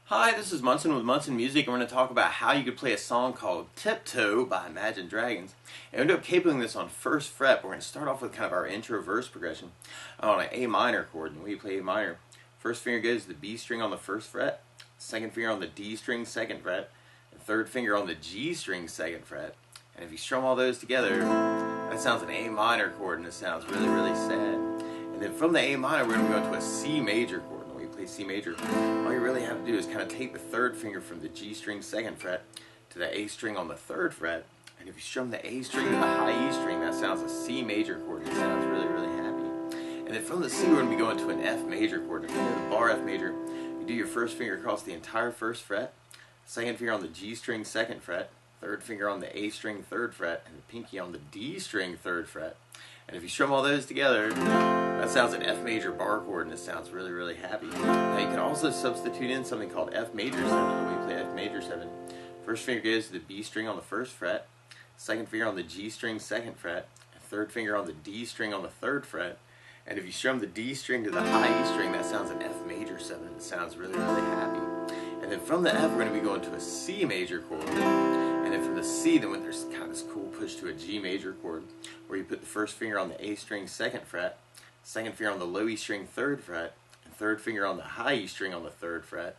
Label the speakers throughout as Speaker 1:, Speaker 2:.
Speaker 1: Hi, this is Munson with Munson Music, and we're going to talk about how you could play a song called Tiptoe by Imagine Dragons. And we ended up capoing this on 1st fret, but we're going to start off with kind of our intro verse progression on an A minor chord. And we play A minor. First finger goes to the B string on the 1st fret, second finger on the D string 2nd fret, and third finger on the G string 2nd fret. And if you strum all those together, that sounds an A minor chord, and it sounds really, really sad. And then from the A minor, we're going to go into a C major chord. Play C major, all you really have to do is kind of take the third finger from the G string 2nd fret to the A string on the 3rd fret, and if you strum the A string to the high E string, that sounds a C major chord. It sounds really, really happy. And then from the C, we're going to be going to an F major chord. If you know the bar F major, you do your first finger across the entire 1st fret, second finger on the G string 2nd fret, third finger on the A string 3rd fret, and the pinky on the D string 3rd fret. And if you strum all those together, that sounds an F major bar chord, and it sounds really, really happy. Now you can also substitute in something called F major 7 when we play F major 7. First finger goes to the B string on the 1st fret, second finger on the G string 2nd fret, third finger on the D string on the 3rd fret. And if you strum the D string to the high E string, that sounds an F major 7. It sounds really, really happy. And then from the F, we're going to be going to a C major chord. And then from the C, then there's kind of this cool push to a G major chord, where you put the first finger on the A string 2nd fret, second finger on the low E string 3rd fret, and third finger on the high E string on the 3rd fret.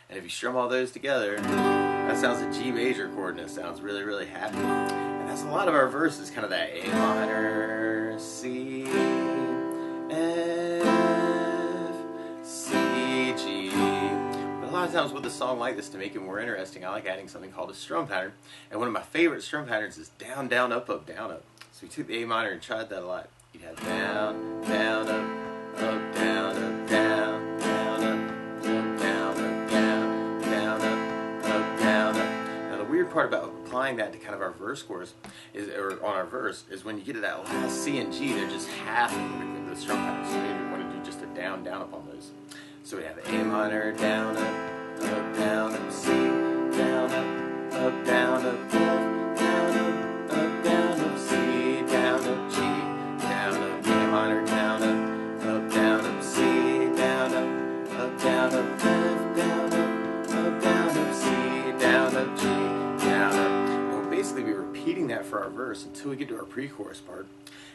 Speaker 1: And if you strum all those together, that sounds a G major chord, and it sounds really, really happy. And that's a lot of our verses, kind of that A minor, C, F, C, G. But a lot of times with a song like this, to make it more interesting, I like adding something called a strum pattern. And one of my favorite strum patterns is down, down, up, up, down, up. So we took the A minor and tried that a lot. You'd have down, down, up, up, down, up, down, down, up, up, down, up, down, down, up, down, up. Now the weird part about applying that to kind of our verse chorus, or on our verse, is when you get to that last C and G, they're just half of the strum pattern. So maybe we want to do just a down, down, up on those. So we have A minor, down, up, down, up, C, down, up, down, up, down, up, down, up, C, down, up, G, down, up, A minor, down, up, C, down, up, down, up, F, down, up, C, down, up, G, down, up. And we'll basically be repeating that for our verse until we get to our pre-chorus part.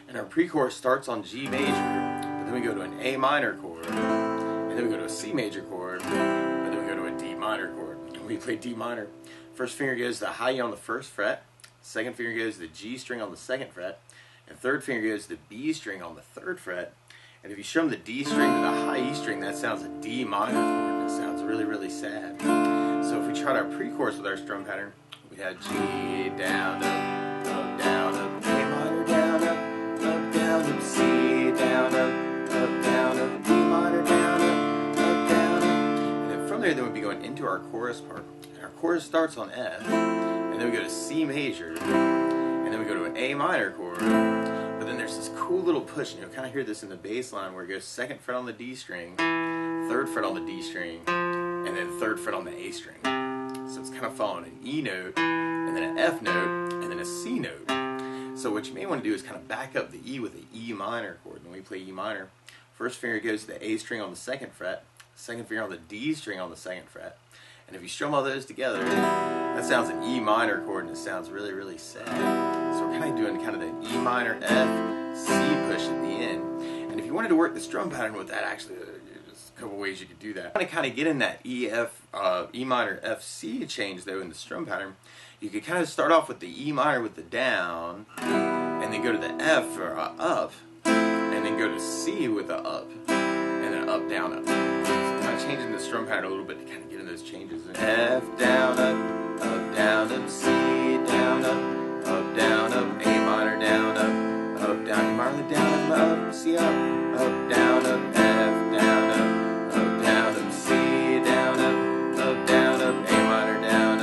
Speaker 1: And our pre-chorus starts on G major, but then we go to an A minor chord, and then we go to a C major chord, and then we go to a D minor chord. And we play D minor. First finger goes to the high E on the 1st fret, second finger goes to the G string on the 2nd fret, and third finger goes to the B string on the 3rd fret. And if you strum the D string to the high E string, that sounds a D minor chord, and it sounds really, really sad. So if we tried our pre-chorus with our strum pattern, we had G, down, up, down, up, A minor, down, up, C, down, up, D minor, down, up, down, up. And then from there, then we'd be going into our chorus part. And our chorus starts on F, and then we go to C major, and then we go to an A minor chord. But then there's this cool little push, and you'll kind of hear this in the bass line, where it goes 2nd fret on the D string, 3rd fret on the D string, and then 3rd fret on the A string. So it's kind of following an E note, and then an F note, and then a C note. So what you may want to do is kind of back up the E with an E minor chord. When we play E minor, first finger goes to the A string on the 2nd fret, second finger on the D string on the 2nd fret. And if you strum all those together, that sounds an E minor chord, and it sounds really, really sad. So we're kind of doing kind of an E minor, F, C push at the end. And if you wanted to work the strum pattern with that, actually, there's a couple ways you could do that. To kind of get in that E minor, F, C change, though, in the strum pattern, you could kind of start off with the E minor with the down, and then go to the F for up, and then go to C with the up, and then up, down, up. So kind of changing the strum pattern a little bit to kind of get in those changes. F, down, up, C, down, up, down, up, A minor, down, up, down, A minor, down, up, C, up, down, up, F, down, up, C, down, up, down, up, A minor, down,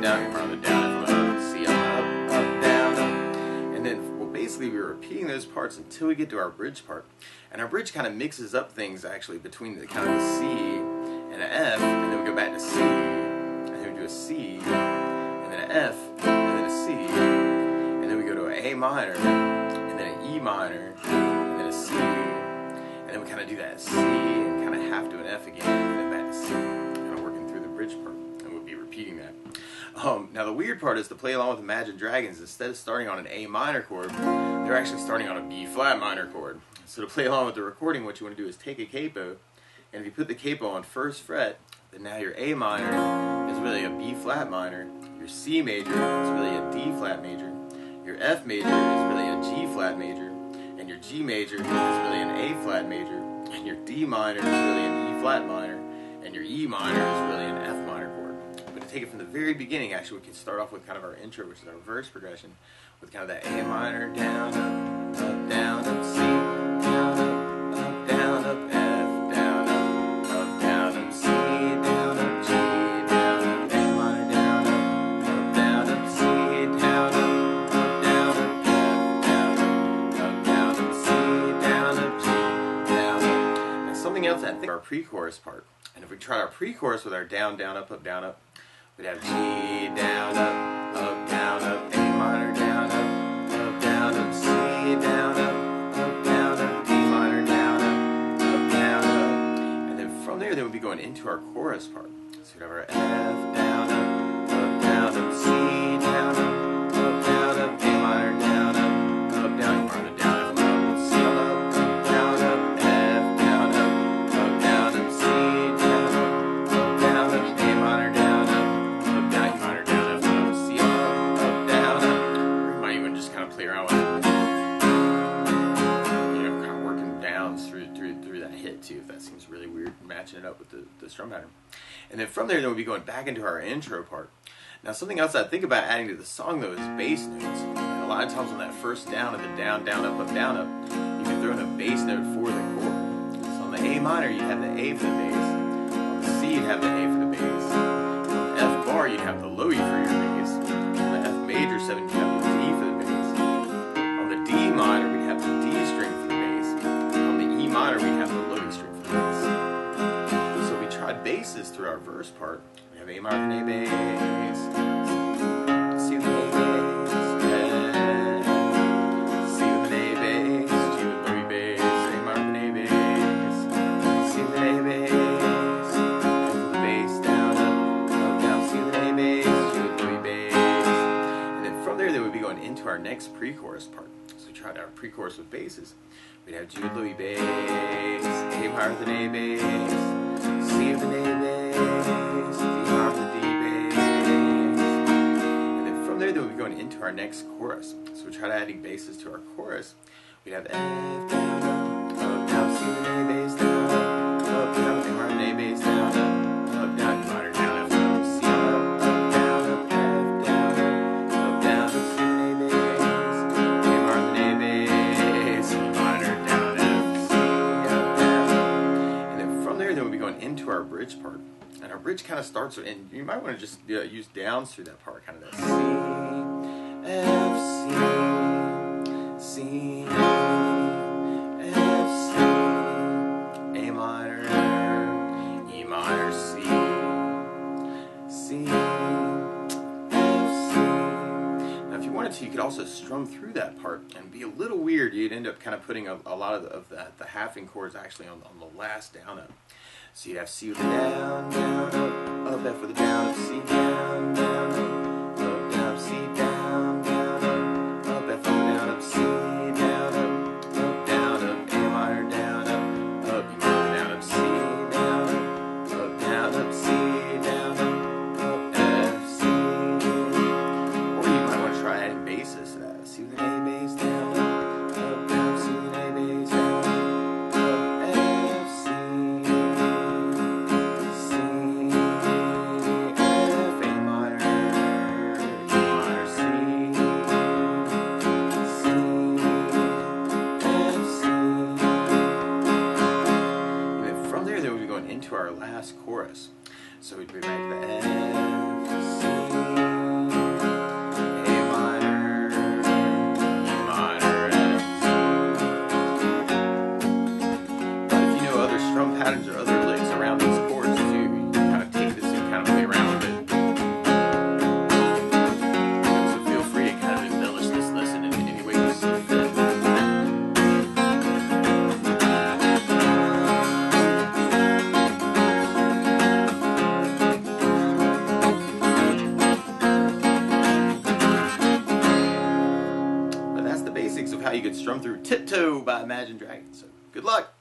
Speaker 1: down, A minor, down, up, C, up, down, up. And then we'll basically be repeating those parts until we get to our bridge part. And our bridge kind of mixes up things, actually, between the kind of the C and an F, and then we go back to C, and then we do a C, and then an F, and then a C, and then we go to an A minor, and then an E minor, and then a C, and then we kind of do that C, and kind of half to an F again, and then back to C, kind of working through the the weird part is to play along with Imagine Dragons, instead of starting on an A minor chord, they're actually starting on a B flat minor chord. So to play along with the recording, what you want to do is take a capo, and if you put the capo on first fret, then now your A minor is really a B flat minor, your C major is really a D flat major, your F major is really a G flat major, and your G major is really an A flat major, and your D minor is really an E flat minor, and your E minor is really an F minor chord. But to take it from the very beginning, actually we can start off with kind of our intro, which is our verse progression, with kind of that A minor, down, up, down, up, C, down, up, down, up, F, down, up, down, up, C, down, up, G, down, up, A minor, down, up, C, down, up, down, up, F, down, up, C, down, up, G, down, up. Now something else I think our pre-chorus part. And if we try our pre-chorus with our down, down, up, we'd have G, down, up, down, up, A minor, down, up, C, down, up, D minor, down, up. And then from there, we'd be going into our chorus part. So we'd have our F, down, up, C, down, up, A minor, down, up, down, E minor, down, F minor, C, down, up, F, down, up, C, down, up, A minor, down, up, down, E minor, down, F, C, down, up. You might even just kind of play around with it, kind of working downs through that hit too, if that seems really weird, matching it up with the strum pattern. And then from there, we'll be going back into our intro part. Now, something else I think about adding to the song though is bass notes. And a lot of times on that first down of the down, down, up, you can throw in a bass note for the chord. So on the A minor, you'd have the A for the bass. On the C, you'd have the A for the bass. On the F bar, you'd have the low E for your bass. On the F major 7, you'd have the D for the bass. On the D minor, we'd have the D string for the bass. On the E minor, we'd have the low E string for the bass. So we tried basses through our verse part. We have A minor and A bass, C with an A bass, C with an A bass, G with low E bass, A minor with an A bass, C with an A bass, F with the bass, down, up, down, C with an A bass, G with low E bass. And then from there, we'd be going into our next pre-chorus part. So we tried our pre-chorus with basses. We'd have G with low E bass, A minor with an A bass, C with an A bass, D minor with a D bass. And then from there, we'll be going into our next chorus. So we try adding basses to our chorus. We'd have F, down, down, C with an A bass, down, down, A minor with an A bass, down, down, E minor, down, F, C, down, F, down, C with an A bass, A minor with an A bass, E minor, down, F, C, down. And then from there, we'll be going into our bridge part. And our bridge kind of starts, and you might want to just use downs through that part, kind of that C, F, C, F, C, A minor, E minor, C, C, F, C. Now if you wanted to, you could also strum through that part and be a little weird. You'd end up kind of putting a lot of the halving chords actually on the last down up. So you'd have C with a down, down, up, F with a down, up, C, down, down, up, C, down, down, up, F with a down, up, C, down, up, A minor, down, up, E minor, down, up, C, down, up, C, down, F, C. Or you might want to try adding basses to that. C with an A bass, down, down, C with an A bass, down, F, C. Into our last chorus. So we'd be back to the F, C, A minor, E minor, F, C. But if you know other strum patterns or other licks around these chords too, you can kind of take this and kind of play around with it. So feel free to kind of embellish this lesson in any way you see fit. of how you could strum through Tiptoe by Imagine Dragons. So good luck!